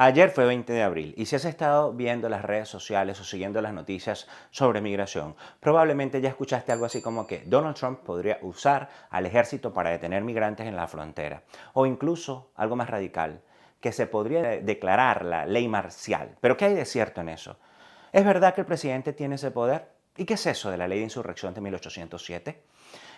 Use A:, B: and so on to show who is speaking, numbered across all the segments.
A: Ayer fue 20 de abril y si has estado viendo las redes sociales o siguiendo las noticias sobre migración, probablemente ya escuchaste algo así como que Donald Trump podría usar al ejército para detener migrantes en la frontera, o incluso algo más radical, que se podría declarar la ley marcial. ¿Pero qué hay de cierto en eso? ¿Es verdad que el presidente tiene ese poder? ¿Y qué es eso de la ley de insurrección de 1807?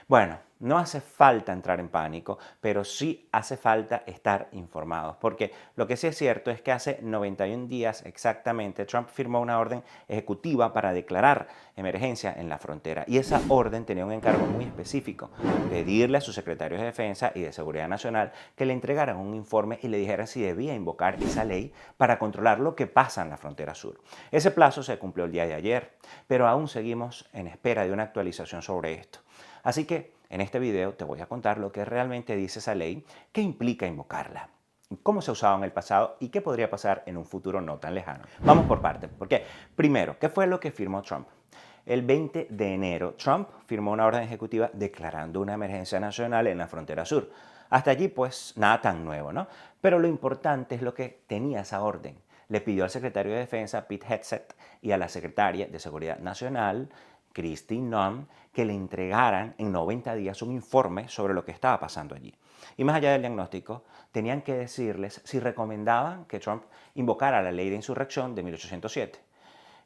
A: Bueno, no hace falta entrar en pánico, pero sí hace falta estar informados, porque lo que sí es cierto es que hace 91 días exactamente Trump firmó una orden ejecutiva para declarar emergencia en la frontera y esa orden tenía un encargo muy específico, pedirle a sus secretarios de Defensa y de Seguridad Nacional que le entregaran un informe y le dijeran si debía invocar esa ley para controlar lo que pasa en la frontera sur. Ese plazo se cumplió el día de ayer, pero aún seguimos en espera de una actualización sobre esto. Así que en este video te voy a contar lo que realmente dice esa ley, qué implica invocarla, cómo se ha usado en el pasado y qué podría pasar en un futuro no tan lejano. Vamos por partes, porque primero, ¿qué fue lo que firmó Trump? El 20 de enero, Trump firmó una orden ejecutiva declarando una emergencia nacional en la frontera sur. Hasta allí, pues, nada tan nuevo, ¿no? Pero lo importante es lo que tenía esa orden. Le pidió al secretario de Defensa, Pete Hegseth, y a la secretaria de Seguridad Nacional, Kristi Noem, que le entregaran en 90 días un informe sobre lo que estaba pasando allí. Y más allá del diagnóstico, tenían que decirles si recomendaban que Trump invocara la ley de insurrección de 1807.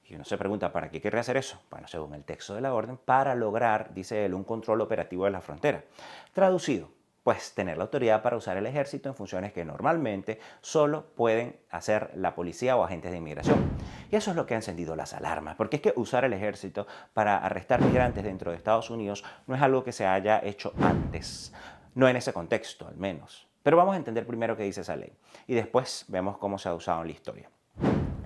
A: Y uno se pregunta, ¿para qué querría hacer eso? Bueno, según el texto de la orden, para lograr, dice él, un control operativo de la frontera. Traducido, pues tener la autoridad para usar el ejército en funciones que normalmente solo pueden hacer la policía o agentes de inmigración. Y eso es lo que ha encendido las alarmas, porque es que usar el ejército para arrestar migrantes dentro de Estados Unidos no es algo que se haya hecho antes, no en ese contexto al menos. Pero vamos a entender primero qué dice esa ley y después vemos cómo se ha usado en la historia.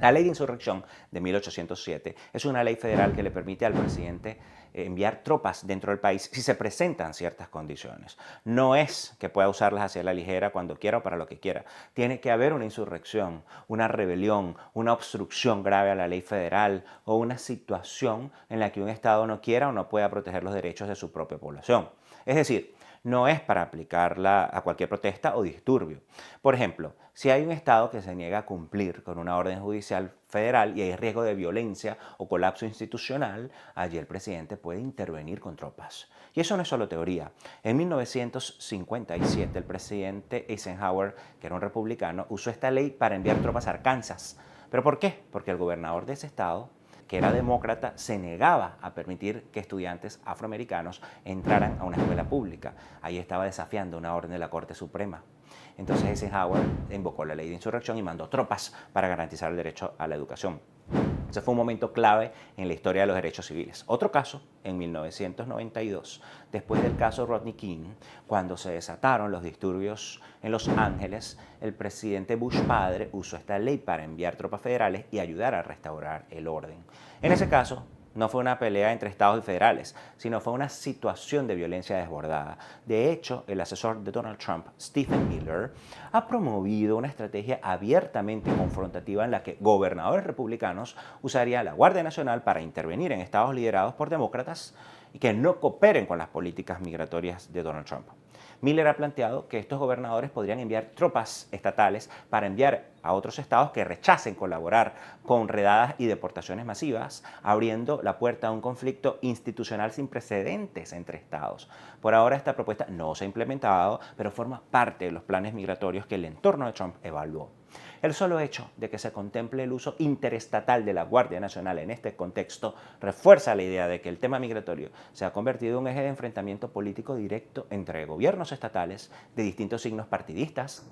A: La ley de insurrección de 1807 es una ley federal que le permite al presidente enviar tropas dentro del país si se presentan ciertas condiciones. No es que pueda usarlas hacia la ligera cuando quiera o para lo que quiera. Tiene que haber una insurrección, una rebelión, una obstrucción grave a la ley federal o una situación en la que un Estado no quiera o no pueda proteger los derechos de su propia población. Es decir, no es para aplicarla a cualquier protesta o disturbio. Por ejemplo, si hay un Estado que se niega a cumplir con una orden judicial federal y hay riesgo de violencia o colapso institucional, allí el presidente puede intervenir con tropas. Y eso no es solo teoría. En 1957, el presidente Eisenhower, que era un republicano, usó esta ley para enviar tropas a Arkansas. ¿Pero por qué? Porque el gobernador de ese estado, que era demócrata, se negaba a permitir que estudiantes afroamericanos entraran a una escuela pública. Ahí estaba desafiando una orden de la Corte Suprema. Entonces Eisenhower invocó la ley de insurrección y mandó tropas para garantizar el derecho a la educación. Ese fue un momento clave en la historia de los derechos civiles. Otro caso, en 1992, después del caso Rodney King, cuando se desataron los disturbios en Los Ángeles, el presidente Bush padre usó esta ley para enviar tropas federales y ayudar a restaurar el orden. En ese caso, no fue una pelea entre estados y federales, sino fue una situación de violencia desbordada. De hecho, el asesor de Donald Trump, Stephen Miller, ha promovido una estrategia abiertamente confrontativa en la que gobernadores republicanos usarían la Guardia Nacional para intervenir en estados liderados por demócratas y que no cooperen con las políticas migratorias de Donald Trump. Miller ha planteado que estos gobernadores podrían enviar tropas estatales para enviar a otros estados que rechacen colaborar con redadas y deportaciones masivas, abriendo la puerta a un conflicto institucional sin precedentes entre estados. Por ahora esta propuesta no se ha implementado, pero forma parte de los planes migratorios que el entorno de Trump evaluó. El solo hecho de que se contemple el uso interestatal de la Guardia Nacional en este contexto refuerza la idea de que el tema migratorio se ha convertido en un eje de enfrentamiento político directo entre gobiernos estatales de distintos signos partidistas.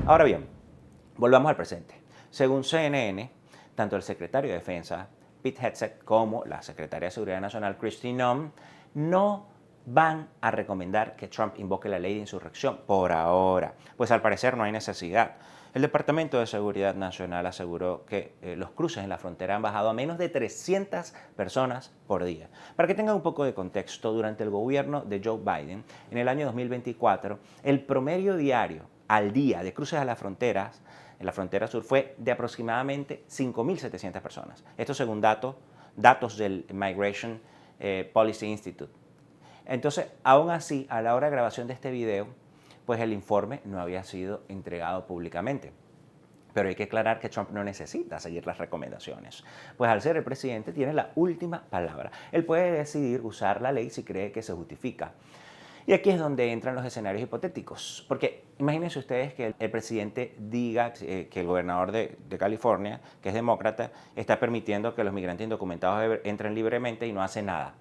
A: Ahora bien, volvamos al presente. Según CNN, tanto el secretario de Defensa, Pete Hegseth, como la secretaria de Seguridad Nacional, Kristi Noem, no van a recomendar que Trump invoque la ley de insurrección por ahora, pues al parecer no hay necesidad. El Departamento de Seguridad Nacional aseguró que los cruces en la frontera han bajado a menos de 300 personas por día. Para que tengan un poco de contexto, durante el gobierno de Joe Biden, en el año 2024, el promedio diario al día de cruces a las fronteras en la frontera sur fue de aproximadamente 5.700 personas. Esto según datos del Migration Policy Institute. Entonces, aún así, a la hora de grabación de este video, pues el informe no había sido entregado públicamente. Pero hay que aclarar que Trump no necesita seguir las recomendaciones, pues al ser el presidente tiene la última palabra. Él puede decidir usar la ley si cree que se justifica. Y aquí es donde entran los escenarios hipotéticos, porque imagínense ustedes que el presidente diga que el gobernador de California, que es demócrata, está permitiendo que los migrantes indocumentados entren libremente y no hace nada,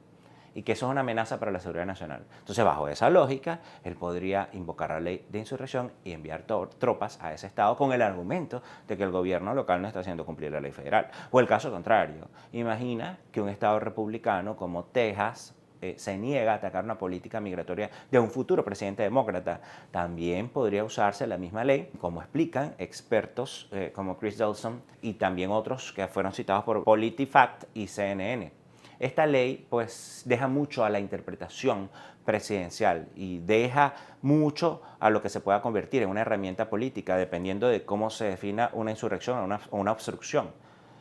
A: y que eso es una amenaza para la seguridad nacional. Entonces, bajo esa lógica, él podría invocar la ley de insurrección y enviar tropas a ese estado con el argumento de que el gobierno local no está haciendo cumplir la ley federal. O el caso contrario, imagina que un estado republicano como Texas se niega a atacar una política migratoria de un futuro presidente demócrata. También podría usarse la misma ley, como explican expertos como Chris Delson y también otros que fueron citados por PolitiFact y CNN. Esta ley pues deja mucho a la interpretación presidencial y deja mucho a lo que se pueda convertir en una herramienta política dependiendo de cómo se defina una insurrección o una obstrucción.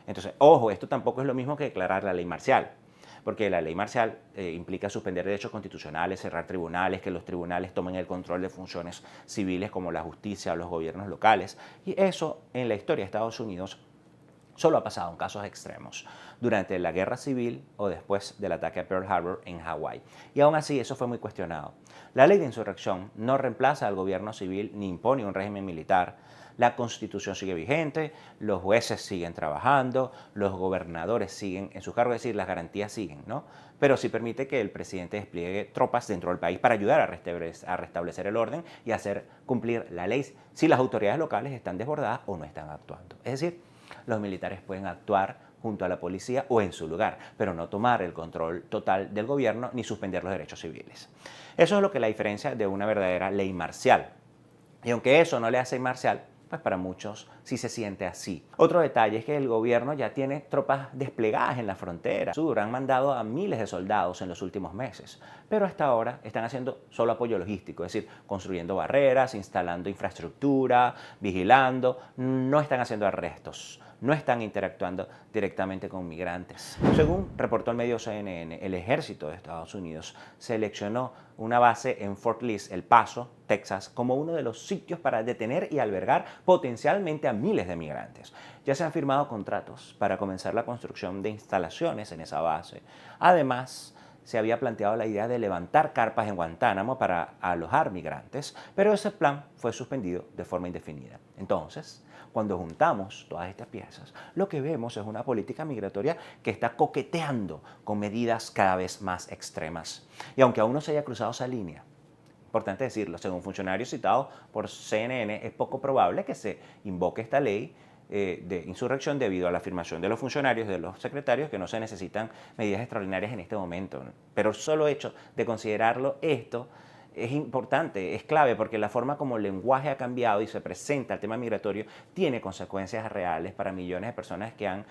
A: Entonces, ojo, esto tampoco es lo mismo que declarar la ley marcial, porque la ley marcial implica suspender derechos constitucionales, cerrar tribunales, que los tribunales tomen el control de funciones civiles como la justicia o los gobiernos locales, y eso en la historia de Estados Unidos solo ha pasado en casos extremos, durante la guerra civil o después del ataque a Pearl Harbor en Hawái. Y aún así eso fue muy cuestionado. La ley de insurrección no reemplaza al gobierno civil ni impone un régimen militar. La Constitución sigue vigente, los jueces siguen trabajando, los gobernadores siguen en sus cargos, es decir, las garantías siguen, ¿no? Pero sí permite que el presidente despliegue tropas dentro del país para ayudar a restablecer el orden y hacer cumplir la ley si las autoridades locales están desbordadas o no están actuando. Es decir, los militares pueden actuar junto a la policía o en su lugar, pero no tomar el control total del gobierno ni suspender los derechos civiles. Eso es lo que la diferencia de una verdadera ley marcial. Y aunque eso no le hace marcial, pues para muchos sí se siente así. Otro detalle es que el gobierno ya tiene tropas desplegadas en la frontera. Han mandado a miles de soldados en los últimos meses, pero hasta ahora están haciendo solo apoyo logístico, es decir, construyendo barreras, instalando infraestructura, vigilando, no están haciendo arrestos, no están interactuando directamente con migrantes. Según reportó el medio CNN, el ejército de Estados Unidos seleccionó una base en Fort Bliss, El Paso, Texas, como uno de los sitios para detener y albergar potencialmente a miles de migrantes. Ya se han firmado contratos para comenzar la construcción de instalaciones en esa base. Además, se había planteado la idea de levantar carpas en Guantánamo para alojar migrantes, pero ese plan fue suspendido de forma indefinida. Entonces, cuando juntamos todas estas piezas, lo que vemos es una política migratoria que está coqueteando con medidas cada vez más extremas. Y aunque aún no se haya cruzado esa línea, importante decirlo, según funcionarios citados por CNN, es poco probable que se invoque esta ley de insurrección debido a la afirmación de los funcionarios, de los secretarios, que no se necesitan medidas extraordinarias en este momento. Pero el solo hecho de considerarlo esto es importante, es clave, porque la forma como el lenguaje ha cambiado y se presenta el tema migratorio tiene consecuencias reales para millones de personas que han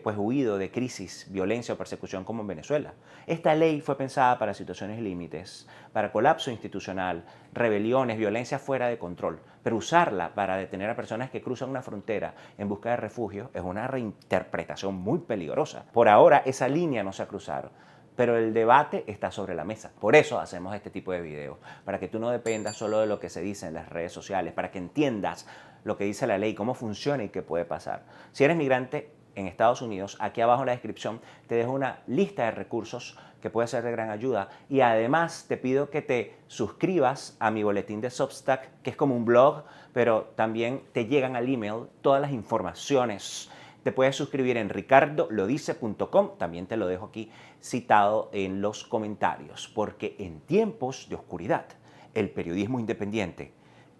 A: pues huido de crisis, violencia o persecución como en Venezuela. Esta ley fue pensada para situaciones límites, para colapso institucional, rebeliones, violencia fuera de control, pero usarla para detener a personas que cruzan una frontera en busca de refugio es una reinterpretación muy peligrosa. Por ahora esa línea no se ha cruzado, pero el debate está sobre la mesa. Por eso hacemos este tipo de videos, para que tú no dependas solo de lo que se dice en las redes sociales, para que entiendas lo que dice la ley, cómo funciona y qué puede pasar. Si eres migrante en Estados Unidos, aquí abajo en la descripción te dejo una lista de recursos que puede ser de gran ayuda, y además te pido que te suscribas a mi boletín de Substack, que es como un blog, pero también te llegan al email todas las informaciones. Te puedes suscribir en ricardolodice.com, también te lo dejo aquí citado en los comentarios, porque en tiempos de oscuridad el periodismo independiente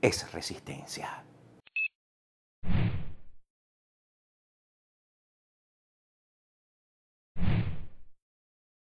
A: es resistencia.